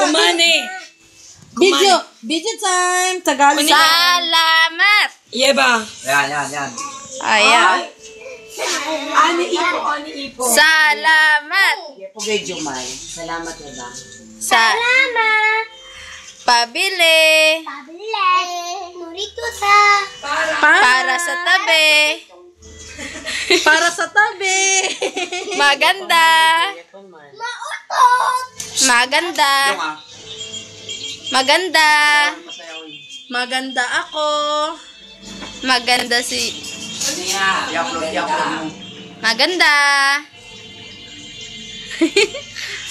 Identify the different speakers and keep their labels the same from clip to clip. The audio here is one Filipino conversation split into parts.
Speaker 1: Kumani.
Speaker 2: Video time. Tagalog.
Speaker 3: Salamat.
Speaker 1: Yeba.
Speaker 4: Yan.
Speaker 3: Ayan.
Speaker 1: Ani ipo.
Speaker 3: Salamat.
Speaker 4: Pugay Jumay. Salamat na ba?
Speaker 3: Salamat. Pabili.
Speaker 5: Nurito sa
Speaker 3: Para sa tabi.
Speaker 2: Para sa tabi.
Speaker 3: Maganda.
Speaker 5: mautot.
Speaker 3: Maganda. Maganda.
Speaker 2: Maganda ako.
Speaker 3: Maganda si...
Speaker 4: I-upload mo.
Speaker 3: Maganda.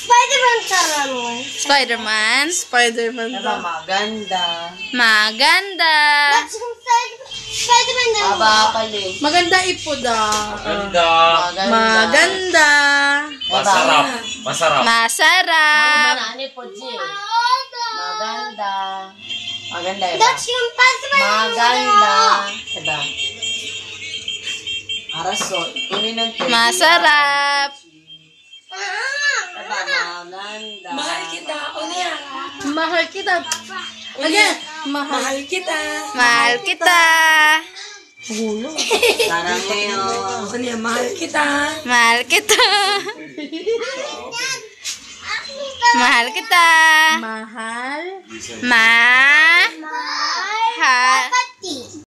Speaker 5: Spider-Man taranon.
Speaker 3: Spider-Man.
Speaker 2: Spider-Man
Speaker 4: Diba,
Speaker 2: daw.
Speaker 4: maganda.
Speaker 3: Maganda.
Speaker 5: That's yung Spider-Man na
Speaker 4: pali.
Speaker 2: Maganda ipo daw.
Speaker 6: Maganda.
Speaker 2: Maganda.
Speaker 6: Masarap. Masarap.
Speaker 3: Masarap.
Speaker 4: Manani po, G. Maganda. Maganda, iba.
Speaker 5: That's yung Spider-Man
Speaker 4: Maganda. Diba? Araso. Kunin ng tubig.
Speaker 3: Masarap.
Speaker 4: Diba, maganda.
Speaker 1: Mahal kita. Unya.
Speaker 2: Mahal kita. Again.
Speaker 1: Mahal kita.
Speaker 3: Mahal kita.
Speaker 4: Sarang ngayon.
Speaker 1: Unya, mahal kita.
Speaker 3: Mahal kita. Mahal kita.
Speaker 2: Mahal.
Speaker 3: Mahal.
Speaker 5: Pati.